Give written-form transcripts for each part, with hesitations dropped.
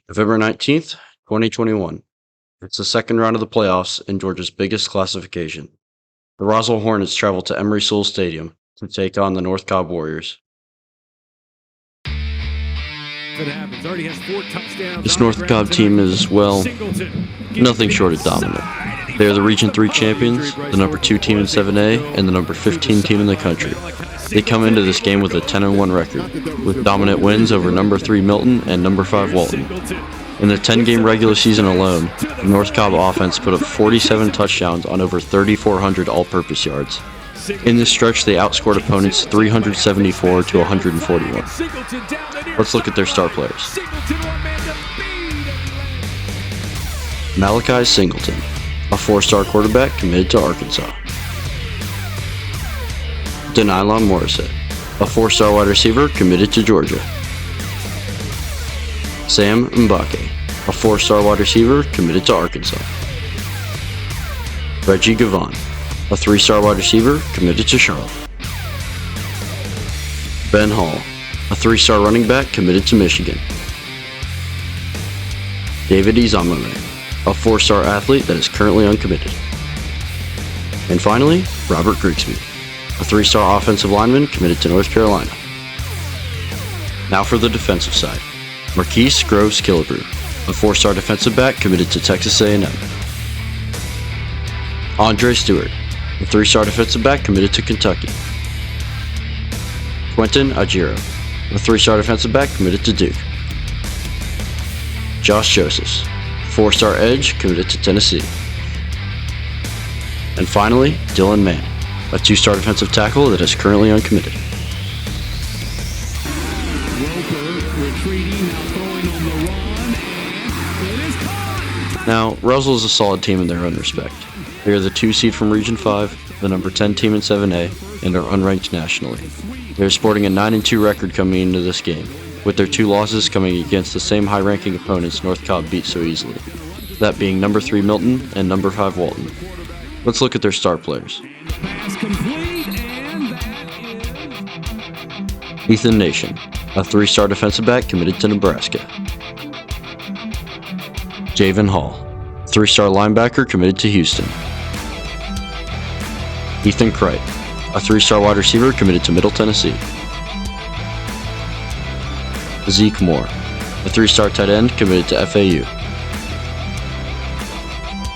November 19th, 2021. It's the second round of the playoffs in Georgia's biggest classification. The Roswell Hornets travel to Emory Sewell Stadium to take on the North Cobb Warriors. This North Cobb team is, well, nothing short of dominant. They are the Region 3 champions, the number 2 team in 7A, and the number 15 team in the country. They come into this game with a 10-1 record, with dominant wins over number 3 Milton and number 5 Walton. In the 10-game regular season alone, the North Cobb offense put up 47 touchdowns on over 3,400 all-purpose yards. In this stretch, they outscored opponents 374 to 141. Let's look at their star players. Malachi Singleton, a 4-star quarterback committed to Arkansas. Denylon Morissette, a 4-star wide receiver committed to Georgia. Sam Mbake, a 4-star wide receiver committed to Arkansas. Reggie Gavon, a 3-star wide receiver committed to Charlotte. Ben Hall, a 3-star running back committed to Michigan. David Izamame, a 4-star athlete that is currently uncommitted. And finally, Robert Grigsby, a 3-star offensive lineman committed to North Carolina. Now for the defensive side. Marquise Groves Killebrew, a 4-star defensive back committed to Texas A&M. Andre Stewart, a 3-star defensive back committed to Kentucky. Quentin Ajiro, a 3-star defensive back committed to Duke. Josh Josephs, 4-star edge committed to Tennessee. And finally, Dylan Mann, a 2-star defensive tackle that is currently uncommitted. Now, Roswell is a solid team in their own respect. They are the 2 seed from Region 5, the number 10 team in 7A, and are unranked nationally. They are sporting a 9-2 record coming into this game, with their 2 losses coming against the same high-ranking opponents North Cobb beat so easily, that being number 3 Milton and number 5 Walton. Let's look at their star players. Ethan Nation, a 3-star defensive back committed to Nebraska. Javen Hall, 3-star linebacker committed to Houston. Ethan Kright, a 3-star wide receiver committed to Middle Tennessee. Zeke Moore, a 3-star tight end committed to FAU.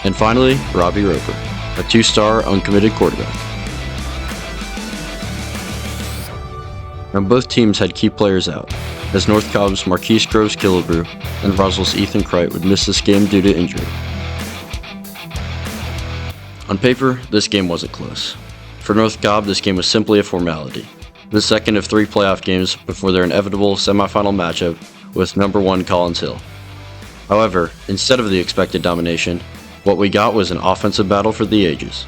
And finally, Robbie Roper, a 2-star uncommitted quarterback. Now both teams had key players out, as North Cobb's Marquise Groves Killebrew and Roswell's Ethan Kright would miss this game due to injury. On paper, this game wasn't close. For North Cobb, this game was simply a formality, the second of 3 playoff games before their inevitable semifinal matchup with number 1 Collins Hill. However, instead of the expected domination, what we got was an offensive battle for the ages.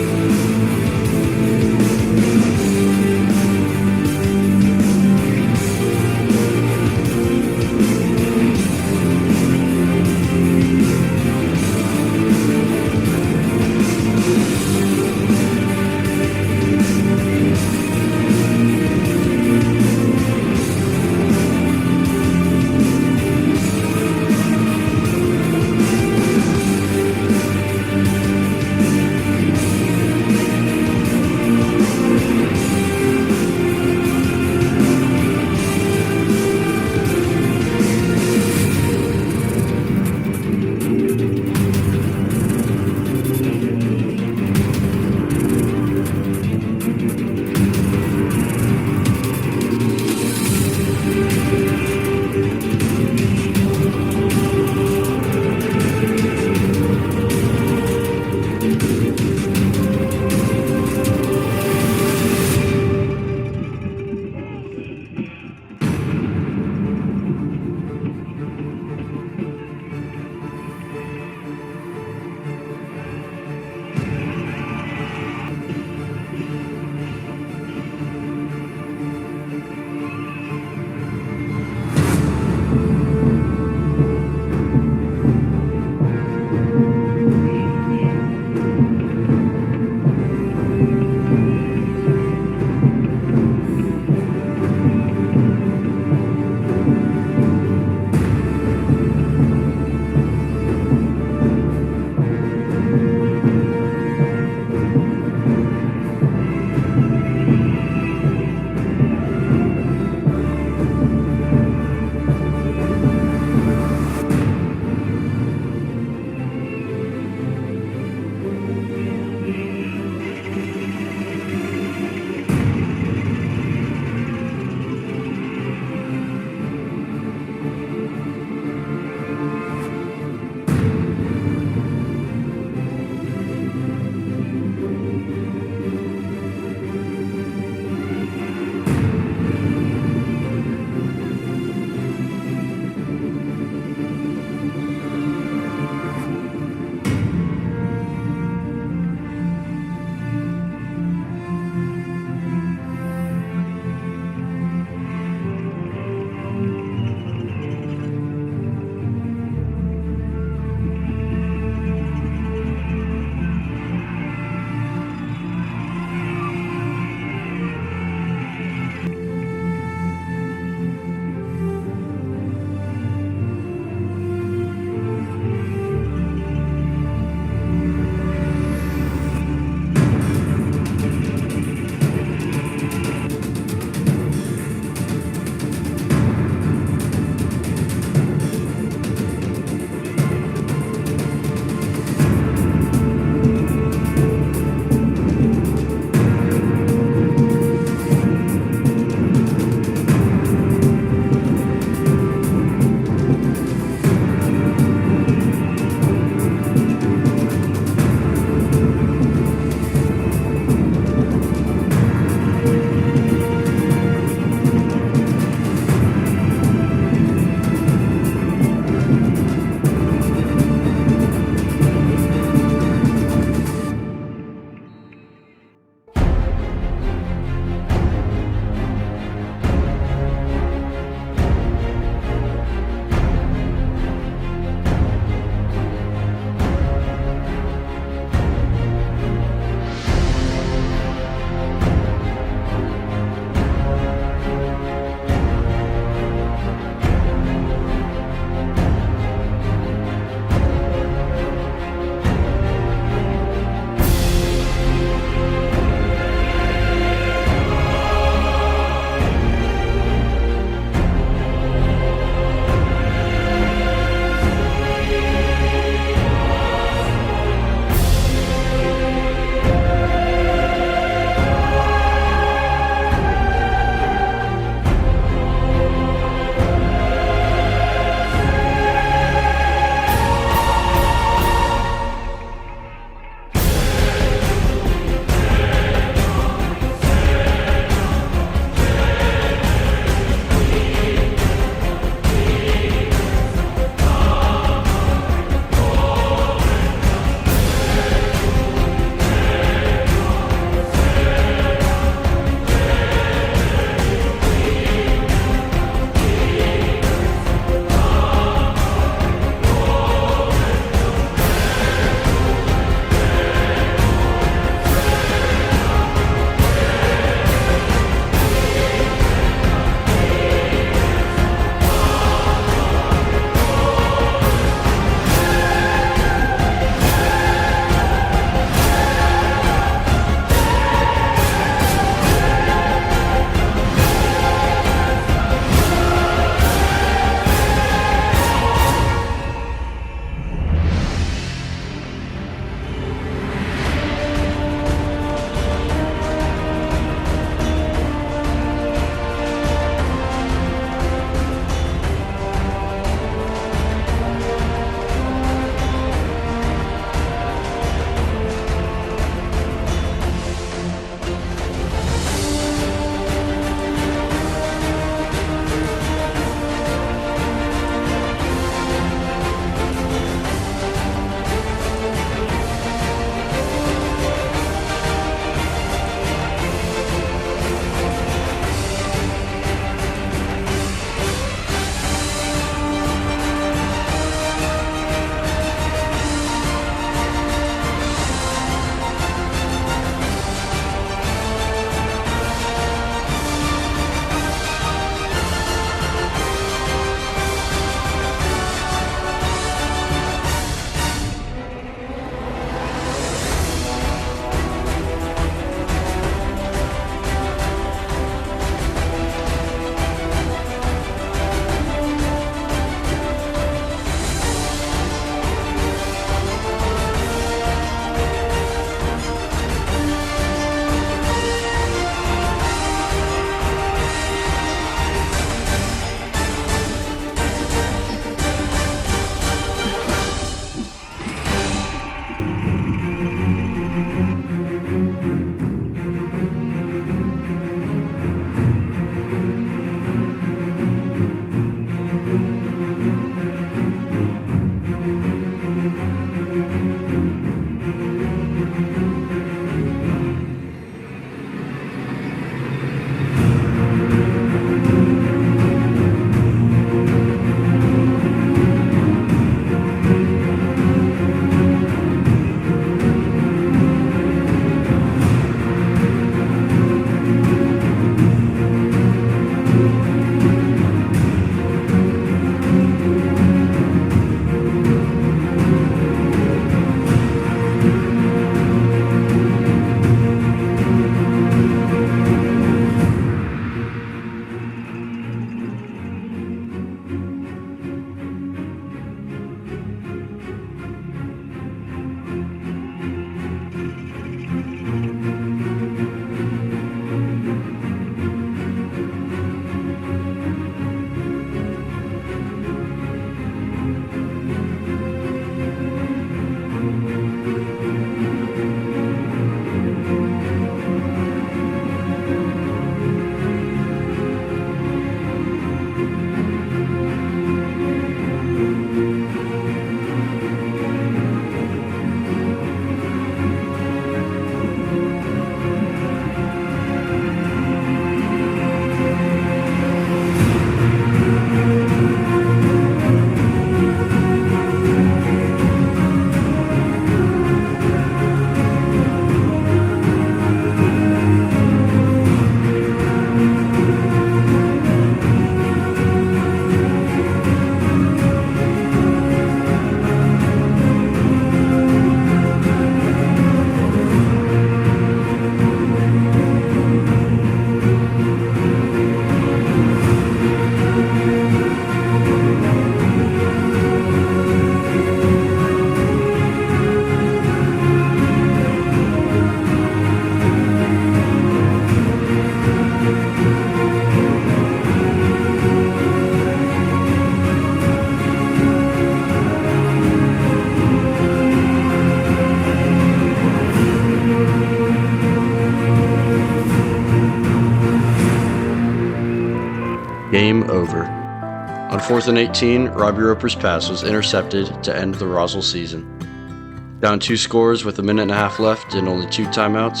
Game over. On 4th and 18, Robbie Roper's pass was intercepted to end the Roswell season. Down 2 scores with a minute and a half left and only 2 timeouts,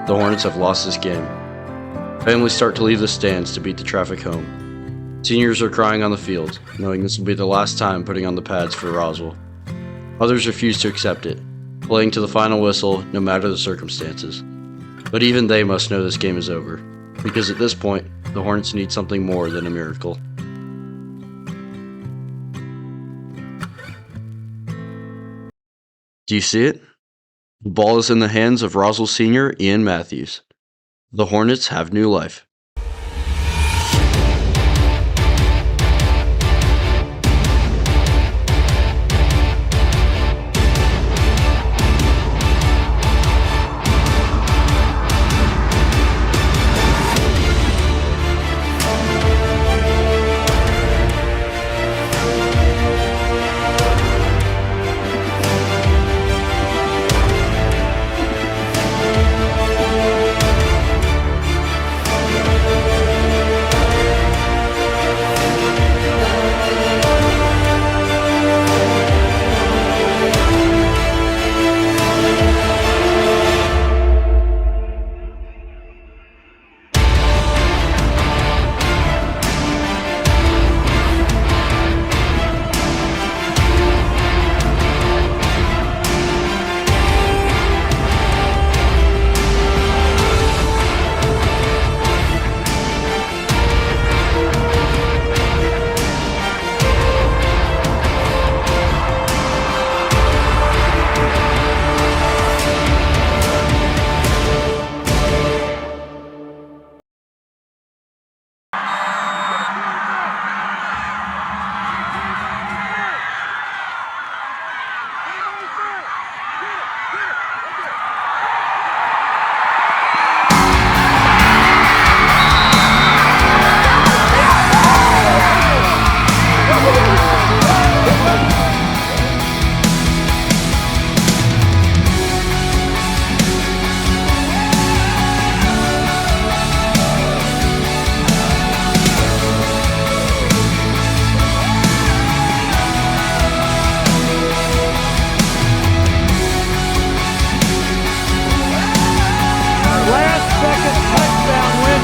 the Hornets have lost this game. Families start to leave the stands to beat the traffic home. Seniors are crying on the field, knowing this will be the last time putting on the pads for Roswell. Others refuse to accept it, playing to the final whistle no matter the circumstances. But even they must know this game is over, because at this point, the Hornets need something more than a miracle. Do you see it? The ball is in the hands of Roswell senior Ian Matthews. The Hornets have new life.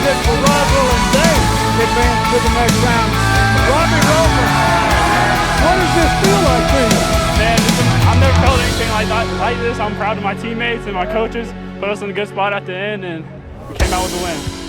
For Roswell, and they advance to the next round. Robbie Roper, what does this feel like for you? Man, I've never felt anything like this. I'm proud of my teammates and my coaches. Put us in a good spot at the end, and we came out with a win.